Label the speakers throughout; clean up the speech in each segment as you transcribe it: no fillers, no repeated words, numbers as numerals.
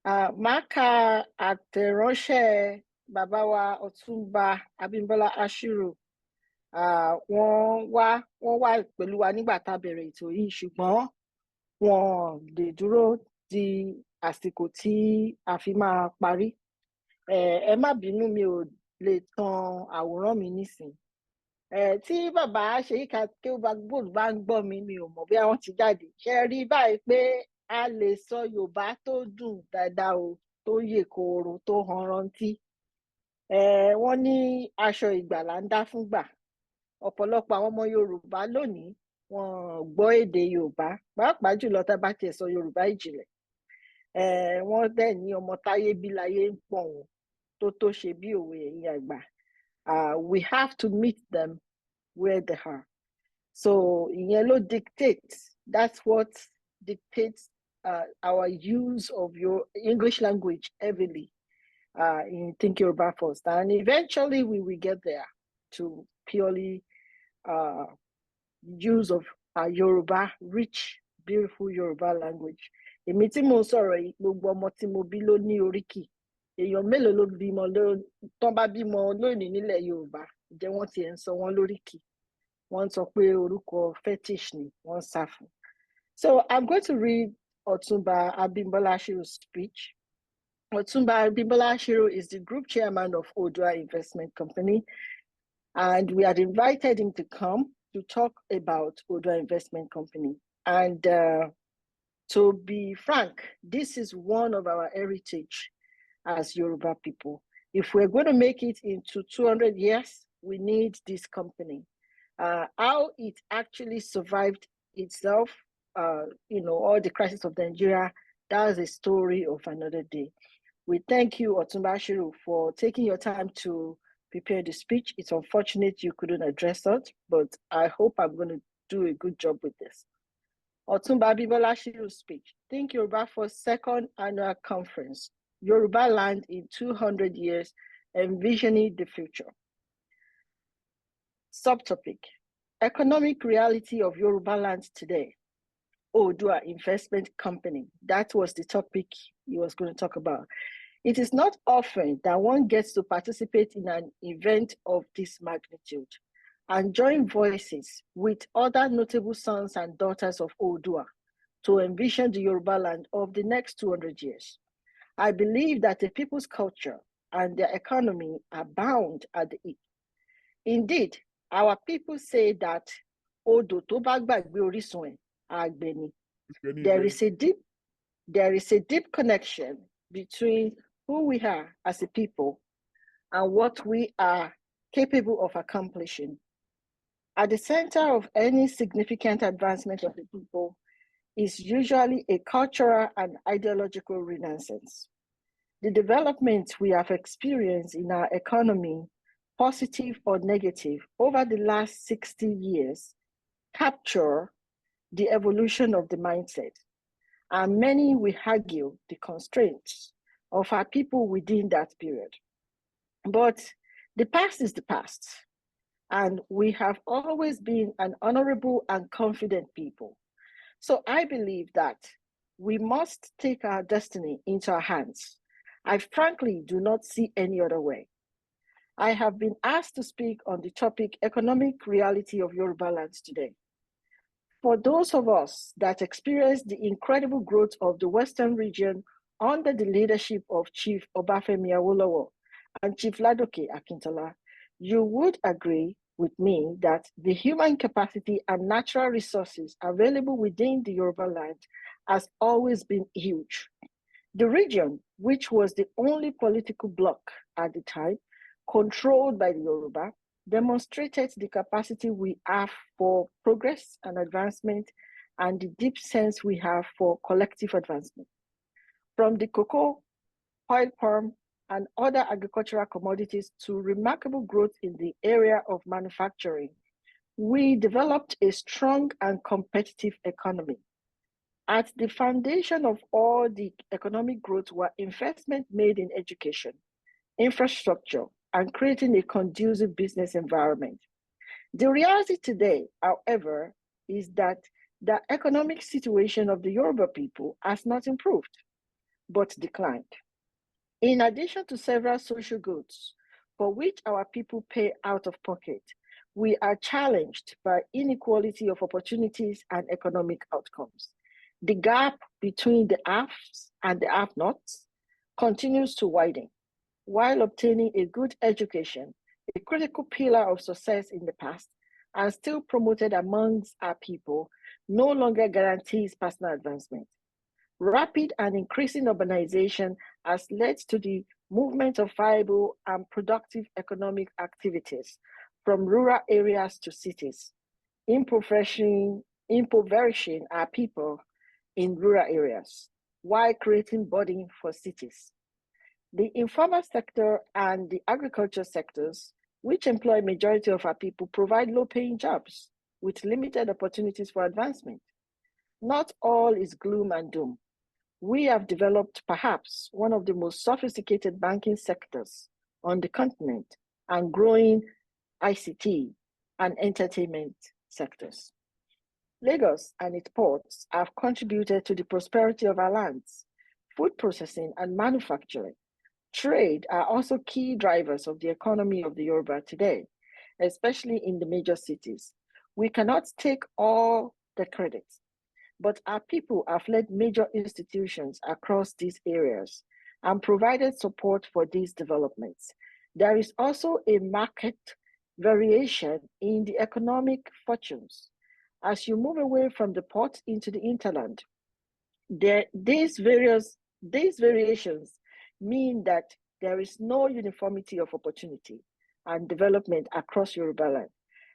Speaker 1: Màá ka àtẹ̀ránṣẹ́ bàbá wa Ọ̀túnba Abímbọ́lá Ashiru. Wọ́n wá pẹ̀lú wa nígbà tá a bẹ̀rẹ̀ ètò yìí, ṣùgbọ́n wọn lè dúró di àsìkò tí a fi máa parí. Ẹ má bínú, mi ò lè tan àwòrán mi nísìn. Tí bàbá Ṣèyíká Kéwúbà bá ń gbọ́ mi, mi ò mọ̀ bí àwọn ti jáde. Ṣe rí báyìí pé a lè sọ Yorùbá tó dùn dáadáa o, tó yè kooro, tó hanrantí. Wọ́n ní aṣọ ìgbàlà ń dá fúngbà. Ọ̀pọ̀lọpọ̀ àwọn ọmọ Yorùbá lónìí wọn gbọ́ èdè Yorùbá, pàápàá jùlọ tá a bá tiẹ̀ sọ Yorùbá ìjìnlẹ̀. Wọ́n dẹ̀ ní ọmọ táyé bí láyé ń pọ̀ wọn, tó ṣe bí òwe ẹ̀yin àgbà. We have to meet them where they are. So ìyẹn ló dictate, that's what dictates our use of your English language heavily in Think Yoruba First. And eventually we will get there to purely use of Yoruba, rich, beautiful Yoruba language. Èmi tí mo sọ̀rọ̀ yìí, gbogbo ọmọ tí mo bí ló ní oríkì. Èèyàn mélòó ló bímọ tán bá bímọ lónìí nílẹ̀ Yorùbá, jẹ́ wọ́n ti ń sọ wọ́n lóríkì. Wọ́n sọ pé orúkọ fetish ni wọ́n sá fún. So I'm going to read Otunba Abimbola Ashiru's speech. Otunba Abimbola Ashiru is the group chairman of Odua Investment Company, and we had invited him to come to talk about Odua Investment Company. And to be frank, this is one of our heritage as Yoruba people. If we're going to make it into 200 years, we need this company. How it actually survived itself, all the crisis of Nigeria, that's a story of another day. We thank you, Otunba Ashiru, for taking your time to prepare the speech. It's unfortunate you couldn't address us, but I hope I'm going to do a good job with this. Otunba Abimbola Ashiru's speech. Think Yoruba for second annual conference. Yoruba land in 200 years, envisioning the future. Subtopic: economic reality of Yoruba land today. Odua Investment Company. That was the topic he was going to talk about. It is not often that one gets to participate in an event of this magnitude and join voices with other notable sons and daughters of Odua to envision the Yoruba land of the next 200 years. I believe that the people's culture and their economy are bound at the hip. Indeed, our people say that Odo to bá gbàgbé orísun ẹ̀, àgbẹ̀ ni. There is a deep connection between who we are as a people and what we are capable of accomplishing. At the center of any significant advancement of the people is usually a cultural and ideological renaissance. The developments we have experienced in our economy, positive or negative, over the last 60 years, capture the evolution of the mindset, and many will argue the constraints of our people within that period. But the past is the past, and we have always been an honorable and confident people. So I believe that we must take our destiny into our hands. I frankly do not see any other way. I have been asked to speak on the topic economic reality of Yoruba lands today. For those of us that experienced the incredible growth of the Western region under the leadership of Chief Obafemi Awolowo and Chief Ladoke Akintola, you would agree with me that the human capacity and natural resources available within the Yoruba land has always been huge. The region, which was the only political bloc at the time, controlled by the Yoruba, demonstrated the capacity we have for progress and advancement and the deep sense we have for collective advancement. From the cocoa, oil palm, and other agricultural commodities to remarkable growth in the area of manufacturing, we developed a strong and competitive economy. At the foundation of all the economic growth were investment made in education, infrastructure, and creating a conducive business environment. The reality today, however, is that the economic situation of the Yoruba people has not improved. but declined. In addition to several social goods for which our people pay out of pocket, we are challenged by inequality of opportunities and economic outcomes. The gap between the haves and the have-nots continues to widen. While obtaining a good education, a critical pillar of success in the past, and still promoted amongst our people, no longer guarantees personal advancement. Rapid and increasing urbanization has led to the movement of viable and productive economic activities from rural areas to cities, impoverishing our people in rural areas while creating burden for cities. The informal sector and the agriculture sectors, which employ majority of our people, provide low-paying jobs with limited opportunities for advancement. Not all is gloom and doom. We have developed perhaps one of the most sophisticated banking sectors on the continent and growing ICT and entertainment sectors. Lagos and its ports have contributed to the prosperity of our lands. Food processing and manufacturing, trade are also key drivers of the economy of the Yoruba today, especially in the major cities. We cannot take all the credit, but our people have led major institutions across these areas and provided support for these developments. There is also a market variation in the economic fortunes. As you move away from the port into the hinterland, these variations mean that there is no uniformity of opportunity and development across Yoruba land,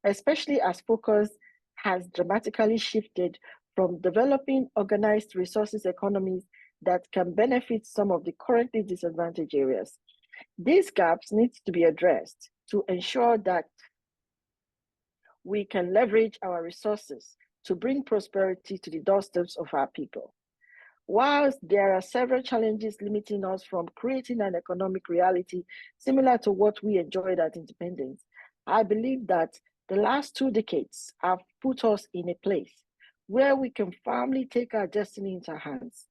Speaker 1: especially as focus has dramatically shifted from developing organized resources economies that can benefit some of the currently disadvantaged areas. These gaps need to be addressed to ensure that we can leverage our resources to bring prosperity to the doorsteps of our people. Whilst there are several challenges limiting us from creating an economic reality similar to what we enjoyed at independence, I believe that the last 2 decades have put us in a place where we can firmly take our destiny into our hands.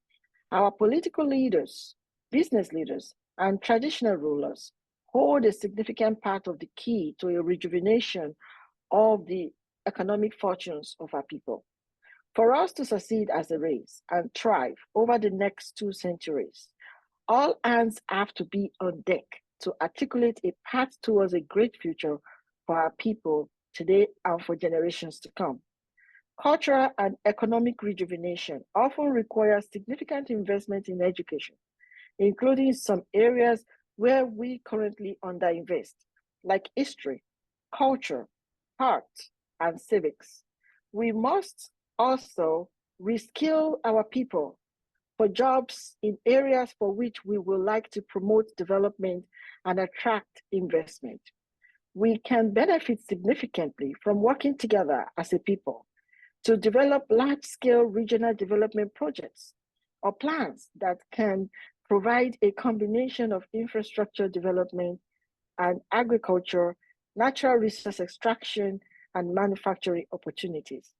Speaker 1: Our political leaders, business leaders, and traditional rulers hold a significant part of the key to a rejuvenation of the economic fortunes of our people. For us to succeed as a race and thrive over the next 2 centuries, all hands have to be on deck to articulate a path towards a great future for our people today and for generations to come. Cultural and economic rejuvenation often requires significant investment in education, including some areas where we currently underinvest, like history, culture, art, and civics. We must also reskill our people for jobs in areas for which we would like to promote development and attract investment. We can benefit significantly from working together as a people to develop large-scale regional development projects or plans that can provide a combination of infrastructure development and agriculture, natural resource extraction, and manufacturing opportunities.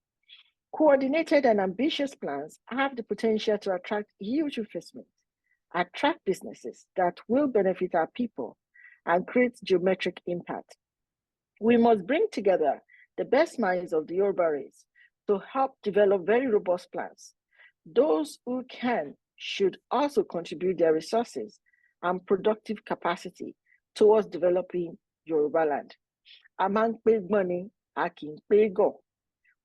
Speaker 1: Coordinated and ambitious plans have the potential to attract huge investment, attract businesses that will benefit our people, and create geometric impact. We must bring together the best minds of the Yoruba race to help develop very robust plans. Those who can should also contribute their resources and productive capacity towards developing Yoruba land. Among big money, akin go.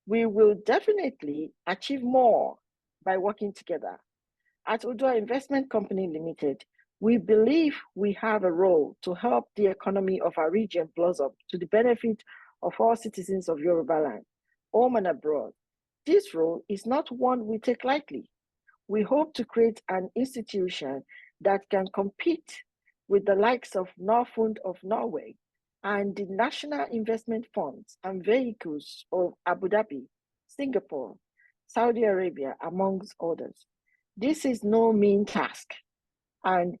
Speaker 1: We will definitely achieve more by working together. At Udua Investment Company Limited, we believe we have a role to help the economy of our region blossom to the benefit of all citizens of Yoruba land, home and abroad. This role is not one we take lightly. We hope to create an institution that can compete with the likes of Norfund of Norway and the national investment funds and vehicles of Abu Dhabi, Singapore, Saudi Arabia, amongst others. This is no mean task. And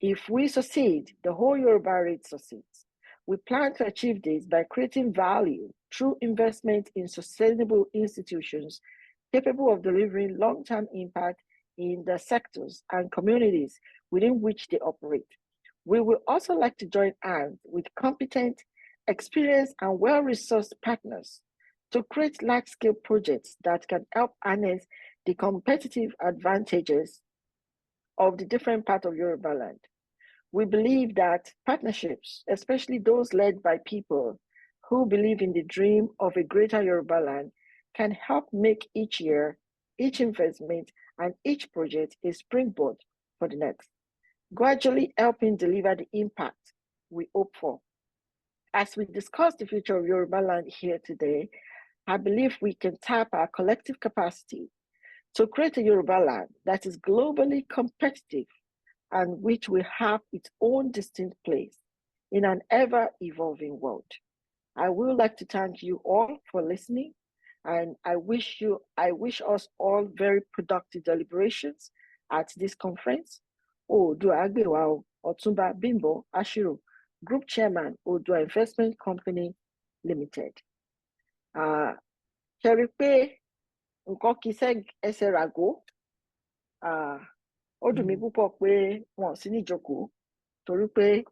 Speaker 1: if we succeed, the whole Yoruba race succeeds. We plan to achieve this by creating value through investment in sustainable institutions capable of delivering long-term impact in the sectors and communities within which they operate. We will also like to join hands with competent, experienced, and well-resourced partners to create large-scale projects that can help harness the competitive advantages of the different parts of Yoruba land. We believe that partnerships, especially those led by people who believe in the dream of a greater Yoruba land, can help make each year, each investment, and each project a springboard for the next, gradually helping deliver the impact we hope for. As we discuss the future of Yoruba land here today, I believe we can tap our collective capacity to create a Yoruba land that is globally competitive and which will have its own distinct place in an ever-evolving world. I would like to thank you all for listening, and I wish us all very productive deliberations at this conference. Oodua Agbewa Otunba Bimbo Ashiru, Group Chairman, Oodua Investment Company Limited. Ṣe rí pé nǹkan kì í ẹsẹ̀ ràgó. Ó dùn mí púpọ̀ pé wọn ò sí níjókòó torí pé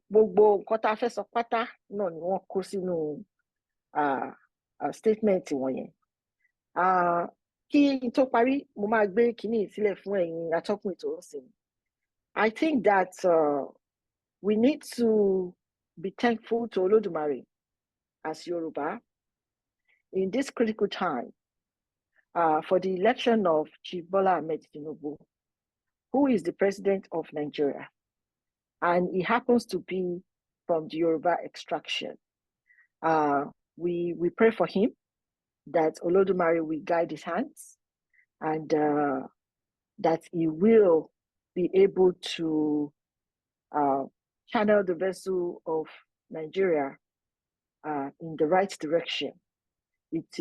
Speaker 1: gbogbo nǹkan tá a fẹ́ sọ pátá náà ni wọ́n kó sínú statement wọ̀nyẹn. Kí n tó parí, mo máa gbé kínní sílẹ̀ fún ẹ̀yin atọ́kùn ètò ọ̀sìn. I think that we need to be thankful to Olódùmarè as Yoruba in this critical time for the election of Chief Bola Ahmed Tinubu, who is the president of Nigeria. And he happens to be from the Yoruba extraction. We pray for him that Olodumare will guide his hands and that he will be able to channel the vessel of Nigeria in the right direction. It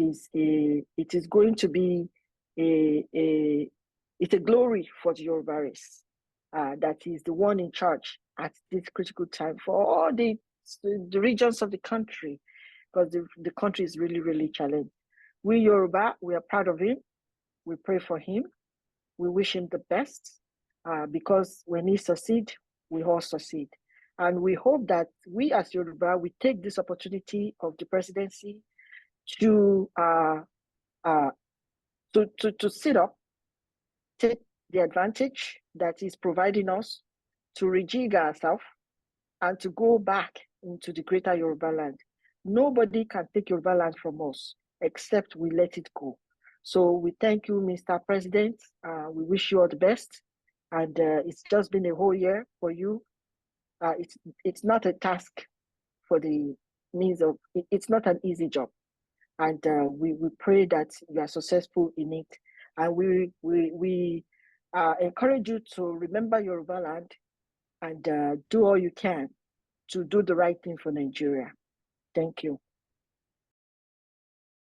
Speaker 1: is going to be it's a glory for the Yoruba race that is the one in charge at this critical time for all the regions of the country, because the country is really, really challenged. We Yoruba, we are proud of him. We pray for him. We wish him the best because when he succeeds, we all succeed. And we hope that we as Yoruba, we take this opportunity of the presidency to sit up, take the advantage that is providing us to rejig ourselves and to go back into the greater Yoruba land. Nobody can take Yoruba land from us except we let it go. So we thank you, Mr. President. We wish you all the best. And it's just been a whole year for you. It's not a task for the means of, it's not an easy job. And we pray that you are successful in it. And we encourage you to remember Yoruba land and do all you can to do the right thing for Nigeria. Thank you.